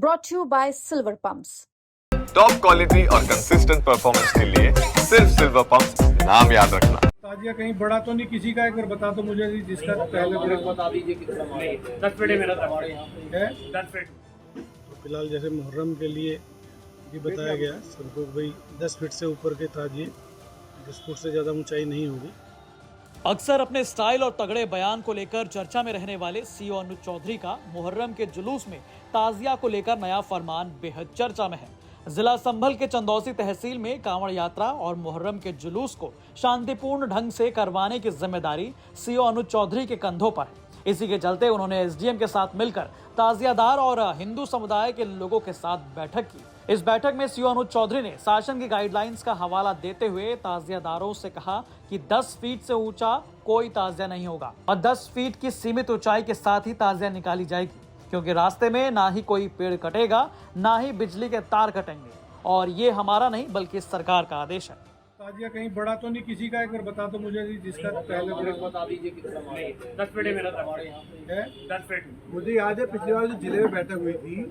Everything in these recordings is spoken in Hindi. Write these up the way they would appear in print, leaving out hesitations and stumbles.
brought to you by Silver Pumps. Top quality और कंसिस्टेंट परफॉर्मेंस के लिए सिर्फ सिल्वर पंप्स नाम याद रखना। ताजिया कहीं बड़ा तो नहीं किसी का, एक बार बता दो मुझे जिसका पहले बता दीजिए कितना है। 10 फीट है मेरा है। 10 फीट। तो फिलहाल जैसे मुहर्रम के लिए भी बताया गया सबको भाई 10 फीट से ऊपर के ताजिए, 10 फुट से ज़्यादा ऊंचाई नहीं होगी। अक्सर अपने स्टाइल और तगड़े बयान को लेकर चर्चा में रहने वाले सीओ अनुज चौधरी का मुहर्रम के जुलूस में ताजिया को लेकर नया फरमान बेहद चर्चा में है। जिला संभल के चंदौसी तहसील में कांवड़ यात्रा और मुहर्रम के जुलूस को शांतिपूर्ण ढंग से करवाने की जिम्मेदारी सीओ अनुज चौधरी के कंधों पर है। इसी के चलते उन्होंने एसडीएम के साथ मिलकर ताजियादार और हिंदू समुदाय के लोगों के साथ बैठक की। इस बैठक में सीओ अनुज चौधरी ने शासन की गाइडलाइंस का हवाला देते हुए ताजियादारों से कहा कि 10 फीट से ऊंचा कोई ताजिया नहीं होगा और 10 फीट की सीमित ऊंचाई के साथ ही ताजिया निकाली जाएगी, क्योंकि रास्ते में ना ही कोई पेड़ कटेगा ना ही बिजली के तार कटेंगे और ये हमारा नहीं बल्कि सरकार का आदेश है। ताजिया कहीं बड़ा तो नहीं किसी का, एक बार बता दो मुझे जिसका पहले बता दीजिए कितना है। 10 फीट है मेरा है। 10 फीट। मुझे याद है पिछली बार जो जिले में बैठक हुई थी,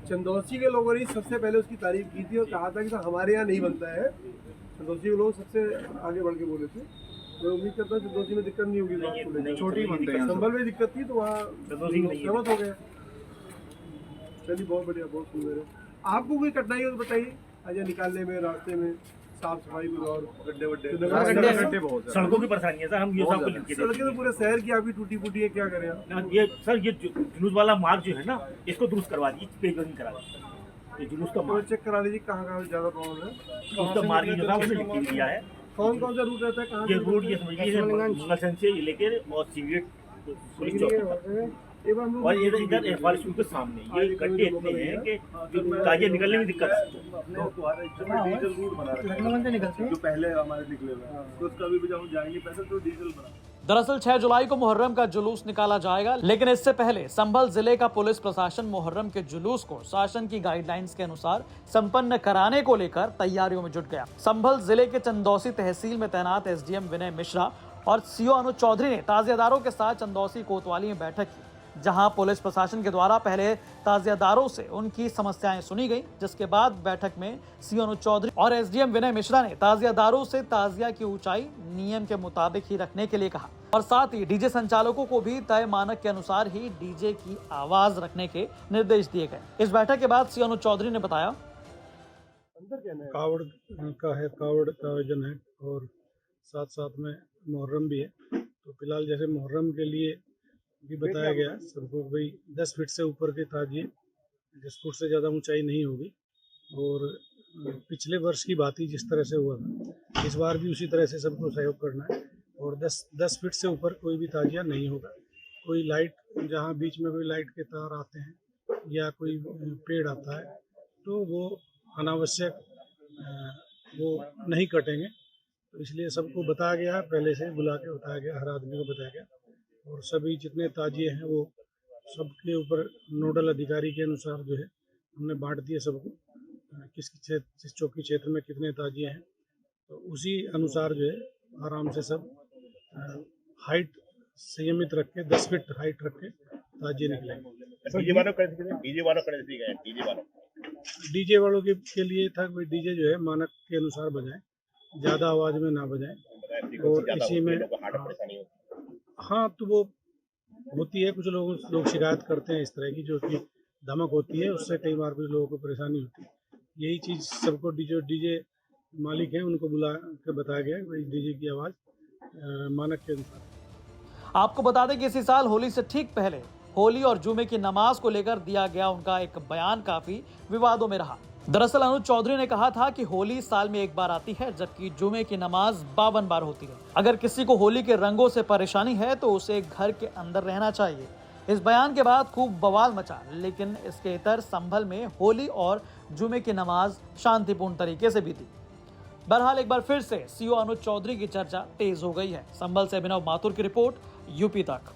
चंदौसी के लोगों ने सबसे पहले उसकी तारीफ की थी और कहा था कि सर हमारे यहाँ नहीं बनता है। चंदौसी के लोग सबसे आगे बढ़ के बोले थे। मैं उम्मीद करता हूँ चंदौसी में दिक्कत नहीं होगी, छोटी बनते हैं। संभल में दिक्कत थी तो वहाँ सहमत हो गया। चलिए बहुत बढ़िया, बहुत सुंदर है। आपको कोई कठिनाई हो तो बताइए, ताजिया निकालने में, रास्ते में, साफ सफाई में और गड्ढे बहुत सड़कों की परेशानी है सर, हम ये सब को लिख के सड़कें तो पूरे शहर की आपकी टूटी फूटी है, क्या करें आप? ये सर ये जुलूस वाला मार्ग जो है ना, इसको दुरुस्त करवा दीजिए, पेजोनिंग करा दीजिए। ये जुलूस का मार्ग चेक करा लीजिए कहाँ कहाँ ज्यादा प्रॉब्लम है। उसका मार्ग जो था उसने लिख के दिया है। कौन कौन सा रूट रहता है, कहाँ ये रूट ये समझिए मंगलसन से लेकर और सीवियट पुलिस चौकी तक और इधर फॉरेस्ट के सामने ये गड्ढे इतने हैं कि जो ताजिया निकलने में दिक्कत है। डीजल रूट बना रहे हैं जो पहले हमारे निकले हुए, तो उसका भी जब हम जाएंगे पैसे तो डीजल बना। दरअसल 6 जुलाई को मुहर्रम का जुलूस निकाला जाएगा, लेकिन इससे पहले संभल जिले का पुलिस प्रशासन मुहर्रम के जुलूस को शासन की गाइडलाइंस के अनुसार संपन्न कराने को लेकर तैयारियों में जुट गया। संभल जिले के चंदौसी तहसील में तैनात एसडीएम विनय मिश्रा और सीओ अनुज चौधरी ने ताजियादारों के साथ चंदौसी कोतवाली में बैठक की, जहां पुलिस प्रशासन के द्वारा पहले ताजियादारों से उनकी समस्याएं सुनी गई, जिसके बाद बैठक में सीओ अनुज चौधरी और एसडीएम विनय मिश्रा ने ताजियादारों से ताजिया की ऊंचाई नियम के मुताबिक ही रखने के लिए कहा और साथ ही डीजे संचालकों को भी तय मानक के अनुसार ही डीजे की आवाज रखने के निर्देश दिए गए। इस बैठक के बाद सीओ अनुज चौधरी ने बताया, कावड़ का है, कावड़ का आयोजन है और साथ साथ में मुहर्रम भी है। तो फिलहाल जैसे मुहर्रम के लिए भी बताया गया सबको भाई 10 फीट से ऊपर के ताजिए, 10 फुट से ज़्यादा ऊंचाई नहीं होगी और पिछले वर्ष की बात ही जिस तरह से हुआ था, इस बार भी उसी तरह से सबको सहयोग करना है और 10 फीट से ऊपर कोई भी ताजिया नहीं होगा। कोई लाइट, जहाँ बीच में कोई लाइट के तार आते हैं या कोई पेड़ आता है तो वो अनावश्यक वो नहीं कटेंगे। तो इसलिए सबको बताया गया, पहले से बुला के बताया गया, हर आदमी को बताया गया और सभी जितने ताजिए हैं वो सबके ऊपर नोडल अधिकारी के अनुसार जो है हमने बांट दिए सबको, किस चौकी क्षेत्र में कितने ताजिए हैं, तो उसी अनुसार जो है आराम से सब हाइट संयमित रख के 10 फीट हाइट रख के ताजिए निकलेंगे। डीजे वालों के लिए था भाई, डीजे जो है मानक के अनुसार बजाएं, ज़्यादा आवाज़ में ना बजाएं और इसी में हाँ तो वो होती है, कुछ लोग शिकायत करते हैं इस तरह की, जो कि धमक होती है, उससे कई बार कुछ लोगों को परेशानी होती है। यही चीज़ सबको डीजे मालिक है उनको बुला के बताया गया भाई डीजे की आवाज़ मानक के अनुसार। आपको बता दें कि इसी साल होली से ठीक पहले होली और जुमे की नमाज को लेकर दिया गया उनका एक बयान काफी विवादों में रहा। दरअसल अनुज चौधरी ने कहा था कि होली साल में एक बार आती है, जबकि जुमे की नमाज 52 बार होती है। अगर किसी को होली के रंगों से परेशानी है तो उसे घर के अंदर रहना चाहिए। इस बयान के बाद खूब बवाल मचा, लेकिन इसके इतर संभल में होली और जुमे की नमाज शांतिपूर्ण तरीके से बीती। बहरहाल एक बार फिर से सीओ अनुज चौधरी की चर्चा तेज हो गई है। संभल से अभिनव माथुर की रिपोर्ट, यूपी तक।